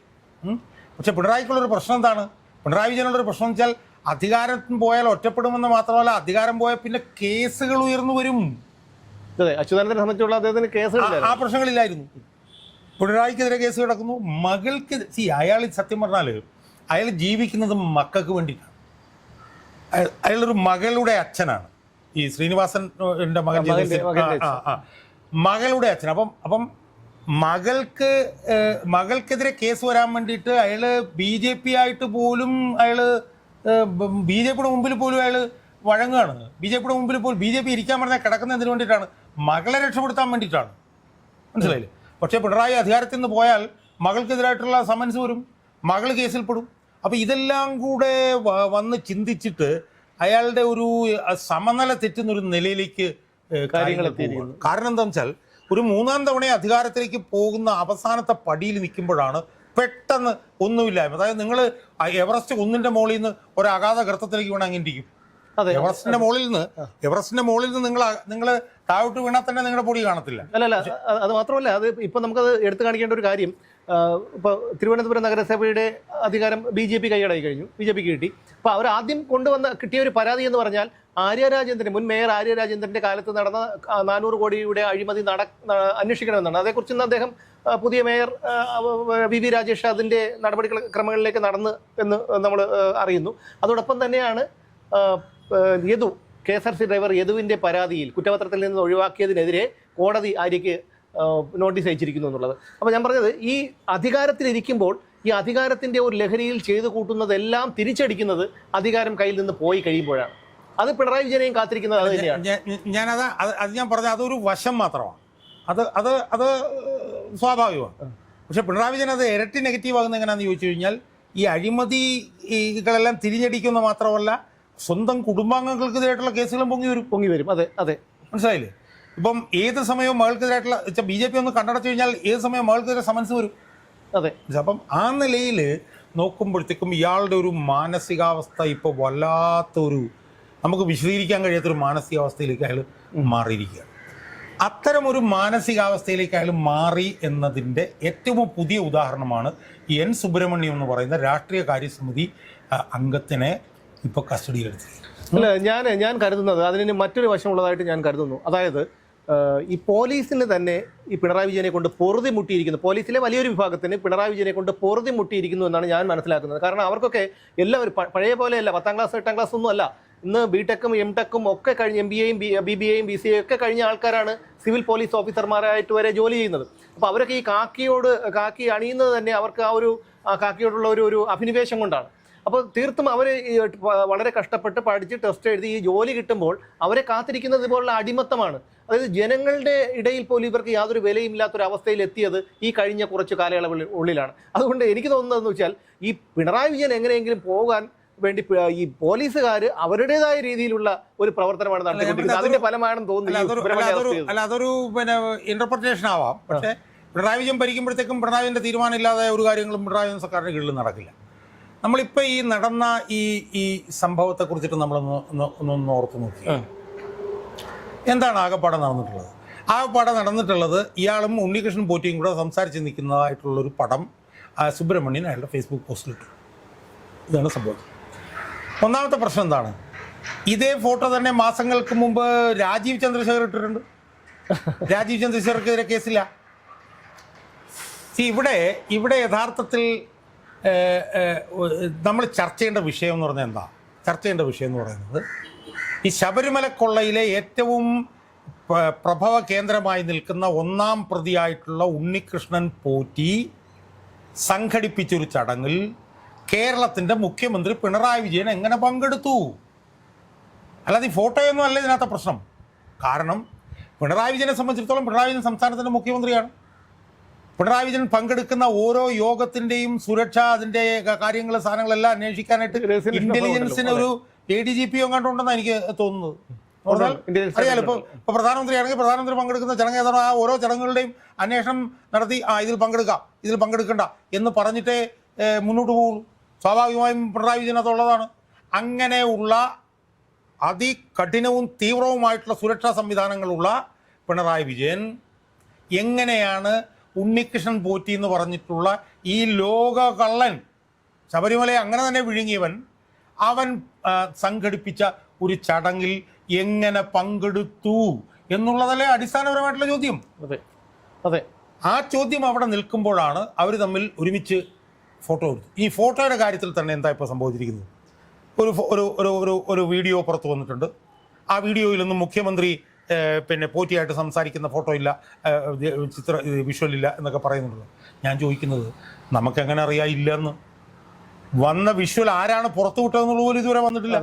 പക്ഷെ പിണറായിക്കുള്ളൊരു പ്രശ്നം എന്താണ്? പിണറായി വിജയനുള്ളൊരു പ്രശ്നം വെച്ചാൽ അധികാരത്തിന് പോയാൽ ഒറ്റപ്പെടുമെന്ന് മാത്രമല്ല, അധികാരം പോയാൽ പിന്നെ കേസുകൾ ഉയർന്നു വരും. അതെ, അച്യുതാനന്ദനെ സംബന്ധിച്ചുള്ള അദ്ദേഹത്തിന് കേസുകളില്ല, ആ പ്രശ്നങ്ങളില്ലായിരുന്നു. പിണറായിക്കെതിരെ കേസ് കിടക്കുന്നു, മകൾക്ക്. അയാൾ സത്യം പറഞ്ഞാൽ അയാൾ ജീവിക്കുന്നത് മക്കൾക്ക് വേണ്ടിയിട്ടാണ്. അയാളൊരു മകളുടെ അച്ഛനാണ്. ഈ ശ്രീനിവാസൻ്റെ മകളുടെ അച്ഛൻ. അപ്പം മകൾക്കെതിരെ കേസ് വരാൻ വേണ്ടിയിട്ട് അയാൾ BJP ആയിട്ട് പോലും BJPയുടെ മുമ്പിൽ പോലും അയാൾ വഴങ്ങുകയാണ്. BJPയുടെ മുമ്പിൽ പോലും BJP ഇരിക്കാൻ പറഞ്ഞാൽ കിടക്കുന്നതിന് വേണ്ടിയിട്ടാണ്, മകളെ രക്ഷപ്പെടുത്താൻ വേണ്ടിയിട്ടാണ്. മനസ്സിലായില്ലേ? പക്ഷേ പിണറായി അധികാരത്തിൽ നിന്ന് പോയാൽ മകൾക്കെതിരായിട്ടുള്ള സമൻസ് വരും, മകൾ കേസിൽപ്പെടും. അപ്പോൾ ഇതെല്ലാം കൂടെ വന്ന് ചിന്തിച്ചിട്ട് അയാളുടെ ഒരു സമനില തെറ്റുന്നൊരു നിലയിലേക്ക് കാര്യങ്ങൾ എത്തിയിരിക്കുന്നു. കാരണം എന്താണെന്ന് വെച്ചാൽ ഒരു 3-ാം തവണ അധികാരത്തിലേക്ക് പോകുന്ന അവസാനത്തെ പടിയിൽ നിൽക്കുമ്പോഴാണ് പെട്ടെന്ന് ഒന്നുമില്ലായ്മ. അതായത് നിങ്ങൾ എവറസ്റ്റ് കുന്നിൻ്റെ മുകളിൽ നിന്ന് ഒരു അഗാധ ഗർത്തത്തിലേക്ക് വീണ അങ്ങനെ ഇരിക്കും. എവറസ്റ്റിന്റെ മുകളിൽ നിന്ന് നിങ്ങൾ താഴോട്ട് വീണാൽ തന്നെ നിങ്ങളുടെ പൊടി കാണത്തില്ല. അല്ലല്ല, അത് മാത്രമല്ല, അത് ഇപ്പം നമുക്കത് എടുത്തു കാണിക്കേണ്ട ഒരു കാര്യം, ഇപ്പോൾ തിരുവനന്തപുരം നഗരസഭയുടെ അധികാരം BJP കൈയടക്കി കഴിഞ്ഞു, BJPക്ക് കിട്ടി. അപ്പോൾ അവർ ആദ്യം കിട്ടിയ ഒരു പരാതി എന്ന് പറഞ്ഞാൽ മുൻ മേയർ ആര്യ രാജേന്ദ്രൻ്റെ കാലത്ത് നടന്ന 400 കോടിയുടെ അഴിമതി അന്വേഷിക്കണമെന്നാണ്. അതേക്കുറിച്ച് ഇന്ന് അദ്ദേഹം പുതിയ മേയർ VV രാജേഷ് അതിൻ്റെ നടപടിക്രമങ്ങളിലേക്ക് നടന്ന് എന്ന് നമ്മൾ അറിയുന്നു. അതോടൊപ്പം തന്നെയാണ് KSRTC ഡ്രൈവർ യദുവിൻ്റെ പരാതിയിൽ കുറ്റപത്രത്തിൽ നിന്ന് ഒഴിവാക്കിയതിനെതിരെ കോടതി ആര്യയ്ക്ക് നോട്ടീസ് അയച്ചിരിക്കുന്നു എന്നുള്ളത്. അപ്പോൾ ഞാൻ പറഞ്ഞത്, ഈ അധികാരത്തിലിരിക്കുമ്പോൾ ഈ അധികാരത്തിൻ്റെ ഒരു ലഹരിയിൽ ചെയ്തു കൂട്ടുന്നതെല്ലാം തിരിച്ചടിക്കുന്നത് അധികാരം കയ്യിൽ നിന്ന് പോയി കഴിയുമ്പോഴാണ്. അത് പിണറായി വിജയനെയും കാത്തിരിക്കുന്നത് അത് തന്നെയാണ്. ഞാൻ പറഞ്ഞ അതൊരു വശം മാത്രമാണ്. അത് സ്വാഭാവികമാണ്. പക്ഷെ പിണറായി വിജയൻ അത് ഇരട്ടി നെഗറ്റീവ് ആകുന്നത് എങ്ങനെയാണെന്ന് ചോദിച്ചു കഴിഞ്ഞാൽ, ഈ അഴിമതികളെല്ലാം തിരിഞ്ഞടിക്കുന്ന മാത്രമല്ല, സ്വന്തം കുടുംബാംഗങ്ങൾക്കെതിരായിട്ടുള്ള കേസുകളും പൊങ്ങി വരും. അതെ, മനസ്സിലായില്ലേ? ഇപ്പം ഏത് സമയവും മകൾക്കെതിരായിട്ടുള്ള BJP ഒന്ന് കണ്ടടച്ചു കഴിഞ്ഞാൽ ഏത് സമയം മകൾക്കെതിരെ സമൻസ് വരും. അതെ. അപ്പം ആ നിലയിൽ നോക്കുമ്പോഴത്തേക്കും ഇയാളുടെ ഒരു മാനസികാവസ്ഥ ഇപ്പോൾ വല്ലാത്തൊരു, നമുക്ക് വിശദീകരിക്കാൻ കഴിയാത്തൊരു മാനസികാവസ്ഥയിലേക്ക് അയാൾ മാറിയിരിക്കുകയാണ്. അത്തരമൊരു മാനസികാവസ്ഥയിലേക്ക് അയാൾ മാറി എന്നതിൻ്റെ ഏറ്റവും പുതിയ ഉദാഹരണമാണ് N സുബ്രഹ്മണ്യം എന്ന് പറയുന്ന രാഷ്ട്രീയ കാര്യസമിതി അംഗത്തിനെ ഇപ്പോൾ കസ്റ്റഡിയിലെടുത്തിരിക്കുന്നത്. അല്ല, ഞാൻ കരുതുന്നത് അതിന് മറ്റൊരു വശമുള്ളതായിട്ട് ഞാൻ കരുതുന്നു. അതായത് ഈ പോലീസിന് തന്നെ ഈ പിണറായി വിജയനെ കൊണ്ട് പൊറുതി മുട്ടിയിരിക്കുന്നു, പോലീസിലെ വലിയൊരു വിഭാഗത്തിന് പിണറായി വിജയനെ കൊണ്ട് പൊറുതി മുട്ടിയിരിക്കുന്നു എന്നാണ് ഞാൻ മനസ്സിലാക്കുന്നത്. കാരണം അവർക്കൊക്കെ എല്ലാവരും പഴയ പോലെയല്ല, 10ാം ക്ലാസ് 8ാം ക്ലാസ് ഒന്നും അല്ല. ഇന്ന് BTechും M.Techും ഒക്കെ കഴിഞ്ഞ് MBAയും BBAയും BCA ഒക്കെ കഴിഞ്ഞ ആൾക്കാരാണ് സിവിൽ പോലീസ് ഓഫീസർമാരായിട്ട് വരെ ജോലി ചെയ്യുന്നത്. അപ്പോൾ അവരൊക്കെ ഈ കാക്കി അണിയുന്നത് തന്നെ അവർക്ക് ആ ഒരു കാക്കിയോടുള്ള ഒരു അഭിനിവേശം കൊണ്ടാണ്. അപ്പോൾ തീർത്തും അവർ വളരെ കഷ്ടപ്പെട്ട് പഠിച്ച് ടെസ്റ്റ് എഴുതി ഈ ജോലി കിട്ടുമ്പോൾ അവരെ കാത്തിരിക്കുന്നത് ഇതുപോലുള്ള അടിമത്തമാണ്. അതായത് ജനങ്ങളുടെ ഇടയിൽ പോലും ഇവർക്ക് യാതൊരു വിലയില്ലാത്തൊരവസ്ഥയിൽ എത്തിയത് ഈ കഴിഞ്ഞ കുറച്ച് കാലയളവിനുള്ളിലാണ്. അതുകൊണ്ട് എനിക്ക് തോന്നുന്നതെന്ന് വെച്ചാൽ, ഈ പിണറായി വിജയൻ എങ്ങനെയെങ്കിലും പോകാൻ വേണ്ടി ഈ പോലീസുകാർ അവരുടേതായ രീതിയിലുള്ള ഒരു പ്രവർത്തനമാണ് നടത്തിക്കൊണ്ടിരിക്കുന്നത്. അതിന്റെ ഫലമാണെന്ന് തോന്നുന്നില്ല. അതൊരു ഇന്റർപ്രിട്ടേഷൻ ആവാം. പക്ഷേ പിണറായി വിജയൻ ഭരിക്കുമ്പോഴത്തേക്കും പിണറായി വിജയന്റെ തീരുമാനം ഇല്ലാതെ ഒരു കാര്യങ്ങളും പിണറായി വിജയൻ സർക്കാരിന്റെ കീഴിൽ നടക്കില്ല. നമ്മളിപ്പോൾ ഈ നടന്ന ഈ സംഭവത്തെ കുറിച്ചിട്ട് നമ്മളൊന്ന് ഓർത്ത് നോക്കി. എന്താണ് ആകെപ്പാടെ നടന്നിട്ടുള്ളത്? ഇയാളും ഉണ്ണികൃഷ്ണൻ പോറ്റിയും കൂടെ സംസാരിച്ച് നിൽക്കുന്നതായിട്ടുള്ളൊരു പടം സുബ്രഹ്മണ്യൻ അയാളുടെ ഫേസ്ബുക്ക് പോസ്റ്റിലിട്ടു. ഇതാണ് സംഭവം. ഒന്നാമത്തെ പ്രശ്നം എന്താണ്? ഇതേ ഫോട്ടോ തന്നെ മാസങ്ങൾക്ക് മുമ്പ് രാജീവ് ചന്ദ്രശേഖർ ഇട്ടിട്ടുണ്ട്. രാജീവ് ചന്ദ്രശേഖർക്കെതിരെ കേസില്ല. ഇവിടെ യഥാർത്ഥത്തിൽ നമ്മൾ ചർച്ച ചെയ്യേണ്ട വിഷയം എന്ന് പറഞ്ഞാൽ എന്താ? ചർച്ച ചെയ്യേണ്ട വിഷയം എന്ന് പറയുന്നത് ഈ ശബരിമല കൊള്ളയിലെ ഏറ്റവും പ്രഭവ കേന്ദ്രമായി നിൽക്കുന്ന ഒന്നാം പ്രതിയായിട്ടുള്ള ഉണ്ണികൃഷ്ണൻ പോറ്റി സംഘടിപ്പിച്ചൊരു ചടങ്ങിൽ കേരളത്തിൻ്റെ മുഖ്യമന്ത്രി പിണറായി വിജയൻ എങ്ങനെ പങ്കെടുത്തു? അല്ലാതെ ഈ ഫോട്ടോയൊന്നും അല്ല ഇതിനകത്ത പ്രശ്നം. കാരണം പിണറായി വിജയനെ സംബന്ധിച്ചിടത്തോളം പിണറായി വിജയൻ സംസ്ഥാനത്തിൻ്റെ മുഖ്യമന്ത്രിയാണ്. പിണറായി വിജയൻ പങ്കെടുക്കുന്ന ഓരോ യോഗത്തിൻ്റെയും സുരക്ഷ, അതിൻ്റെ കാര്യങ്ങൾ, സാധനങ്ങളെല്ലാം അന്വേഷിക്കാനായിട്ട് ഇന്റലിജൻസിന് ഒരു ADGP കണ്ടുണ്ടെന്നാണ് എനിക്ക് തോന്നുന്നത്. അറിയാലോ, ഇപ്പോൾ പ്രധാനമന്ത്രിയാണെങ്കിൽ പ്രധാനമന്ത്രി പങ്കെടുക്കുന്ന ചടങ്ങ് ഏതാണ്, ആ ഓരോ ചടങ്ങുകളുടെയും അന്വേഷണം നടത്തി ഇതിൽ പങ്കെടുക്കാം, ഇതിൽ പങ്കെടുക്കണ്ട എന്ന് പറഞ്ഞിട്ടേ മുന്നോട്ട് പോകുള്ളൂ. സ്വാഭാവികമായും പിണറായി വിജയനകത്തുള്ളതാണ്. അങ്ങനെയുള്ള അതികഠിനവും തീവ്രവുമായിട്ടുള്ള സുരക്ഷാ സംവിധാനങ്ങളുള്ള പിണറായി വിജയൻ എങ്ങനെയാണ് ഉണ്ണികൃഷ്ണൻ പോറ്റി എന്ന് പറഞ്ഞിട്ടുള്ള ഈ ലോക കള്ളൻ, ശബരിമലയെ അങ്ങനെ തന്നെ വിഴുങ്ങിയവൻ, അവൻ സംഘടിപ്പിച്ച ഒരു ചടങ്ങിൽ എങ്ങനെ പങ്കെടുത്തു എന്നുള്ളതല്ലേ അടിസ്ഥാനപരമായിട്ടുള്ള ചോദ്യം. അതെ, ആ ചോദ്യം അവിടെ നിൽക്കുമ്പോഴാണ് അവർ തമ്മിൽ ഒരുമിച്ച് ഫോട്ടോ എടുത്തു. ഈ ഫോട്ടോയുടെ കാര്യത്തിൽ തന്നെ എന്താ ഇപ്പോൾ സംഭവിച്ചിരിക്കുന്നത്? ഒരു വീഡിയോ പുറത്തു വന്നിട്ടുണ്ട്. ആ വീഡിയോയിലൊന്നും മുഖ്യമന്ത്രി പോറ്റിയായിട്ട് സംസാരിക്കുന്ന ഫോട്ടോ ഇല്ല, വിഷ്വലില്ല എന്നൊക്കെ പറയുന്നുണ്ട്. ഞാൻ ചോദിക്കുന്നത്, നമുക്കെങ്ങനെ അറിയാം ഇല്ലെന്ന്? വന്ന വിഷ്വൽ ആരാണ് പുറത്തു വിട്ടതെന്നുള്ള പോലും ഇതുവരെ വന്നിട്ടില്ല.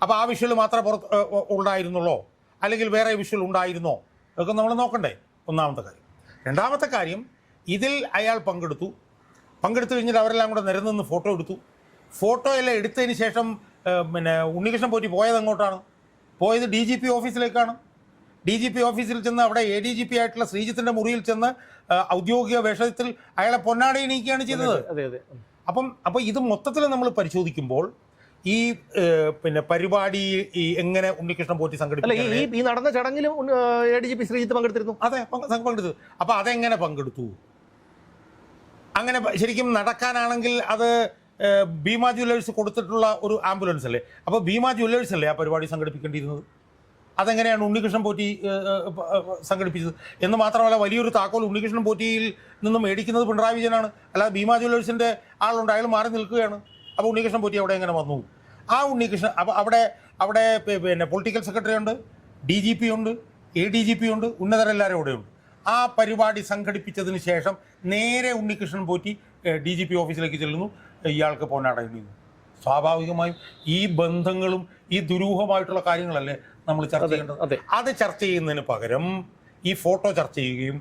അപ്പോൾ ആ വിഷ്വൽ മാത്രമേ പുറത്ത് ഉണ്ടായിരുന്നുള്ളോ, അല്ലെങ്കിൽ വേറെ വിഷ്വൽ ഉണ്ടായിരുന്നോ, അതൊക്കെ നമ്മൾ നോക്കണ്ടേ? ഒന്നാമത്തെ കാര്യം. രണ്ടാമത്തെ കാര്യം, ഇതിൽ അയാൾ പങ്കെടുത്തു കഴിഞ്ഞിട്ട് അവരെല്ലാം കൂടെ നിരന്ന് ഫോട്ടോ എടുത്തു. ഫോട്ടോ എല്ലാം എടുത്തതിന് ശേഷം ഉണ്ണികൃഷ്ണൻ പോറ്റി പോയത് എങ്ങോട്ടാണ്? പോയത് DGP ഓഫീസിലേക്കാണ്. DGP ഓഫീസിൽ ചെന്ന് അവിടെ ADGP ആയിട്ടുള്ള ശ്രീജിത്തിൻ്റെ മുറിയിൽ ചെന്ന് ഔദ്യോഗിക വേഷത്തിൽ അയാളെ പൊന്നാടി എണീക്കുകയാണ് ചെയ്തത്. അപ്പോൾ ഇത് മൊത്തത്തിൽ നമ്മൾ പരിശോധിക്കുമ്പോൾ ഈ പരിപാടി എങ്ങനെ ഉണ്ണികൃഷ്ണൻ പോറ്റി സംഘടിപ്പിച്ചു? ഈ നടന്ന ചടങ്ങിലും ADGP ശ്രീജിത്ത് പങ്കെടുത്തിരുന്നു. അതെ, പങ്കെടുത്തു. അപ്പോൾ അതെങ്ങനെ പങ്കെടുത്തു? അങ്ങനെ ശരിക്കും നടക്കാനാണെങ്കിൽ അത് ഭീമ ജ്വല്ലേഴ്സ് കൊടുത്തിട്ടുള്ള ഒരു ആംബുലൻസ് അല്ലേ? അപ്പോൾ ഭീമ ജ്വല്ലേഴ്സ് അല്ലേ ആ പരിപാടി സംഘടിപ്പിക്കേണ്ടിയിരുന്നത്? അതെങ്ങനെയാണ് ഉണ്ണികൃഷ്ണൻ പോറ്റി സംഘടിപ്പിച്ചത്? എന്ന് മാത്രമല്ല, വലിയൊരു താക്കോൽ ഉണ്ണികൃഷ്ണൻ പോറ്റിയിൽ നിന്നും മേടിക്കുന്നത് പിണറായി വിജയനാണ്. അല്ലാതെ ഭീമ ജ്വല്ലേഴ്സിൻ്റെ ആളുണ്ട്, അയാൾ മാറി നിൽക്കുകയാണ്. അപ്പോൾ ഉണ്ണികൃഷ്ണൻ പോറ്റി അവിടെ എങ്ങനെ വന്നു? ആ ഉണ്ണികൃഷ്ണൻ അപ്പോൾ അവിടെ പൊളിറ്റിക്കൽ സെക്രട്ടറി ഉണ്ട്, DGP ഉണ്ട്, ADGP ഉണ്ട്, ഉന്നതരെല്ലാവരും അവിടെയുണ്ട്. ആ പരിപാടി സംഘടിപ്പിച്ചതിന് ശേഷം നേരെ ഉണ്ണികൃഷ്ണൻ പോറ്റി DGP ഓഫീസിലേക്ക് ചെല്ലുന്നു, ഇയാൾക്ക് പൊന്നാടയുന്നു. സ്വാഭാവികമായും ഈ ബന്ധങ്ങളും ഈ ദുരൂഹമായിട്ടുള്ള കാര്യങ്ങളല്ലേ നമ്മൾ ചർച്ച ചെയ്യേണ്ടത്. അത് ചർച്ച ചെയ്യുന്നതിന് പകരം ഈ ഫോട്ടോ ചർച്ച ചെയ്യുകയും,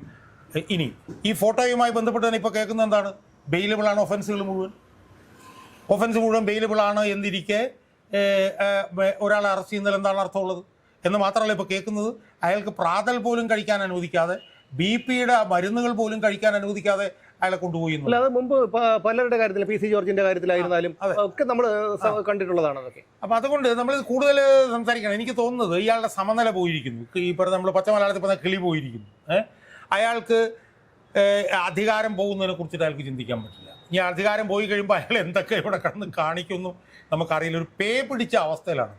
ഇനി ഈ ഫോട്ടോയുമായി ബന്ധപ്പെട്ട് തന്നെ ഇപ്പോൾ കേൾക്കുന്നത് എന്താണ്? ബെയിലബിളാണ് ഒഫൻസുകൾ മുഴുവൻ, ഒഫൻസ് മുഴുവൻ ബെയിലബിൾ ആണ് എന്നിരിക്കെ ഒരാളെ അറസ്റ്റ് ചെയ്യുന്നതിൽ എന്താണ് അർത്ഥമുള്ളത്? എന്ന് മാത്രമല്ല, ഇപ്പോൾ കേൾക്കുന്നത് അയാൾക്ക് പ്രാതൽ പോലും കഴിക്കാൻ അനുവദിക്കാതെ, BP-യുടെ മരുന്നുകൾ പോലും കഴിക്കാൻ അനുവദിക്കാതെ അയാളെ കൊണ്ടുപോയി. അത് മുമ്പ് പലരുടെ കാര്യത്തിൽ, PC ജോർജിന്റെ കാര്യത്തിലായിരുന്നാലും ഒക്കെ നമ്മൾ കണ്ടിട്ടുള്ളതാണ് അതൊക്കെ. അപ്പം അതുകൊണ്ട് നമ്മൾ കൂടുതൽ സംസാരിക്കണം. എനിക്ക് തോന്നുന്നത് ഇയാളുടെ സമനില പോയിരിക്കുന്നു. ഈ പറഞ്ഞ നമ്മൾ പച്ച മലയാളത്തിൽ പറഞ്ഞ കിളി പോയിരിക്കുന്നു. അയാൾക്ക് അധികാരം പോകുന്നതിനെ കുറിച്ചിട്ട് അയാൾക്ക് ചിന്തിക്കാൻ പറ്റില്ല. ഈ അധികാരം പോയി കഴിയുമ്പോൾ അയാൾ എന്തൊക്കെ ഇവിടെ കിടന്ന് കാണിക്കുന്നു നമുക്കറിയില്ല. ഒരു പേ പിടിച്ച അവസ്ഥയിലാണ്,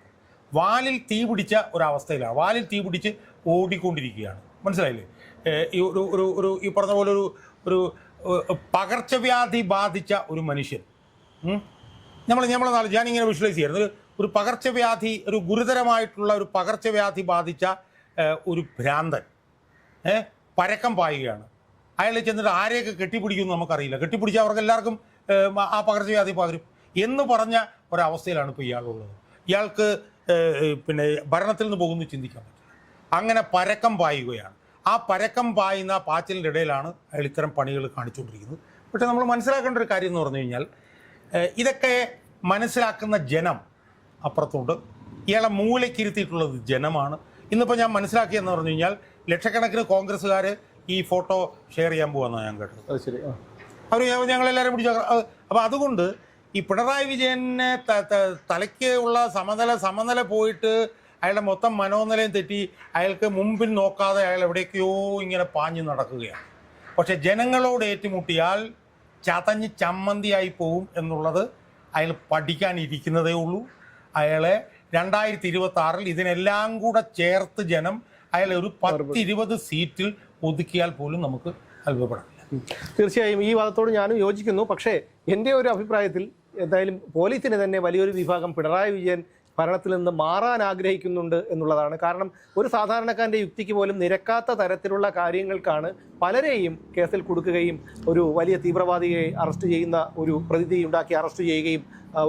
വാലിൽ തീ പിടിച്ച ഒരവസ്ഥയിലാണ്, വാലിൽ തീ പിടിച്ച് ഓടിക്കൊണ്ടിരിക്കുകയാണ്. മനസ്സിലായില്ലേ? ഈ പറഞ്ഞ പോലെ ഒരു പകർച്ചവ്യാധി ബാധിച്ച ഒരു മനുഷ്യൻ. ഞാനിങ്ങനെ വിഷ്വലൈസ് ചെയ്യുന്നത്, ഒരു പകർച്ചവ്യാധി, ഒരു ഗുരുതരമായിട്ടുള്ള ഒരു പകർച്ചവ്യാധി ബാധിച്ച ഒരു ഭ്രാന്തൻ പരക്കം പായുകയാണ്. അയാൾ ചെന്നിട്ട് ആരെയൊക്കെ കെട്ടിപ്പിടിക്കുമെന്ന് നമുക്കറിയില്ല. കെട്ടിപ്പിടിച്ചാൽ അവർക്ക് എല്ലാവർക്കും ആ പകർച്ചവ്യാധി പകരും എന്ന് പറഞ്ഞ ഒരവസ്ഥയിലാണ് ഇപ്പോൾ ഇയാളുള്ളത്. ഇയാൾക്ക് ഭരണത്തിൽ നിന്ന് പോകുന്നു ചിന്തിക്കാൻ പറ്റില്ല. അങ്ങനെ പരക്കം പായുകയാണ്. ആ പരക്കം പായുന്ന പാച്ചിലിൻ്റെ ഇടയിലാണ് അയാൾ ഇത്തരം പണികൾ കാണിച്ചുകൊണ്ടിരിക്കുന്നത്. പക്ഷേ നമ്മൾ മനസ്സിലാക്കേണ്ട ഒരു കാര്യം എന്ന് പറഞ്ഞു കഴിഞ്ഞാൽ, ഇതൊക്കെ മനസ്സിലാക്കുന്ന ജനം അപ്പുറത്തുണ്ട്. ഇയാളെ മൂലക്കിരുത്തിയിട്ടുള്ളത് ജനമാണ്. ഇന്നിപ്പോൾ ഞാൻ മനസ്സിലാക്കിയെന്ന് പറഞ്ഞു കഴിഞ്ഞാൽ, ലക്ഷക്കണക്കിന് കോൺഗ്രസ്സുകാർ ഈ ഫോട്ടോ ഷെയർ ചെയ്യാൻ പോകുമെന്നാണ് ഞാൻ കേട്ടത്. അത് ശരി. അവർ ഞങ്ങളെല്ലാവരും പിടിച്ച. അപ്പോൾ അതുകൊണ്ട് ഈ പിണറായി വിജയനെ തലയ്ക്ക് ഉള്ള സമനില പോയിട്ട് അയാളുടെ മൊത്തം മനോനിലയും തെറ്റി, അയാൾക്ക് മുമ്പിൽ നോക്കാതെ അയാൾ എവിടേക്കോ ഇങ്ങനെ പാഞ്ഞു നടക്കുകയാണ്. പക്ഷെ ജനങ്ങളോട് ഏറ്റുമുട്ടിയാൽ ചതഞ്ഞ് ചമ്മന്തിയായി പോകും എന്നുള്ളത് അയാൾ പഠിക്കാനിരിക്കുന്നതേ ഉള്ളൂ. അയാളെ 2026 ഇതിനെല്ലാം കൂടെ ചേർത്ത് ജനം അയാളെ ഒരു 10-20 സീറ്റിൽ ഒതുക്കിയാൽ പോലും നമുക്ക് അത്ഭുതപ്പെടാം. തീർച്ചയായും ഈ വാദത്തോട് ഞാനും യോജിക്കുന്നു. പക്ഷേ എൻ്റെ ഒരു അഭിപ്രായത്തിൽ എന്തായാലും പോലീസിന് തന്നെ വലിയൊരു വിഭാഗം പിണറായി വിജയൻ ഭരണത്തിൽ നിന്ന് മാറാൻ ആഗ്രഹിക്കുന്നുണ്ട് എന്നുള്ളതാണ്. കാരണം ഒരു സാധാരണക്കാരൻ്റെ യുക്തിക്ക് പോലും നിരക്കാത്ത തരത്തിലുള്ള കാര്യങ്ങൾക്കാണ് പലരെയും കേസിൽ കൊടുക്കുകയും ഒരു വലിയ തീവ്രവാദിയെ അറസ്റ്റ് ചെയ്യുന്ന ഒരു പ്രതീതി ഉണ്ടാക്കി അറസ്റ്റ് ചെയ്യുകയും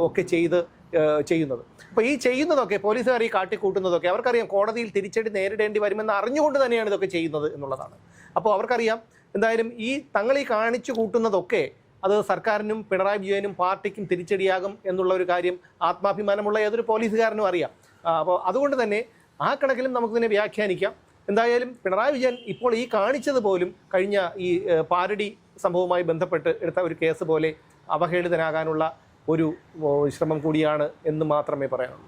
ഒക്കെ ചെയ്യുന്നത്. അപ്പോൾ ഈ ചെയ്യുന്നതൊക്കെ പോലീസുകാർ ഈ കാട്ടിക്കൂട്ടുന്നതൊക്കെ അവർക്കറിയാം കോടതിയിൽ തിരിച്ചടി നേരിടേണ്ടി വരുമെന്ന് അറിഞ്ഞുകൊണ്ട് തന്നെയാണ് ഇതൊക്കെ ചെയ്യുന്നത് എന്നുള്ളതാണ്. അപ്പോൾ അവർക്കറിയാം എന്തായാലും തങ്ങൾ ഈ കാണിച്ചു കൂട്ടുന്നതൊക്കെ അത് സർക്കാരിനും പിണറായി വിജയനും പാർട്ടിക്കും തിരിച്ചടിയാകും എന്നുള്ള ഒരു കാര്യം ആത്മാഭിമാനമുള്ള ഏതൊരു പോലീസുകാരനും അറിയാം. അപ്പോൾ അതുകൊണ്ട് തന്നെ ആ കണക്കിലും നമുക്ക് തന്നെ വ്യാഖ്യാനിക്കാം. എന്തായാലും പിണറായി വിജയൻ ഇപ്പോൾ ഈ കാണിച്ചത് പോലും കഴിഞ്ഞ ഈ പാരഡി സംഭവവുമായി ബന്ധപ്പെട്ട് എടുത്ത ഒരു കേസ് പോലെ അവഹേളിതനാകാനുള്ള ഒരു ശ്രമം കൂടിയാണ് എന്ന് മാത്രമേ പറയാനുള്ളൂ.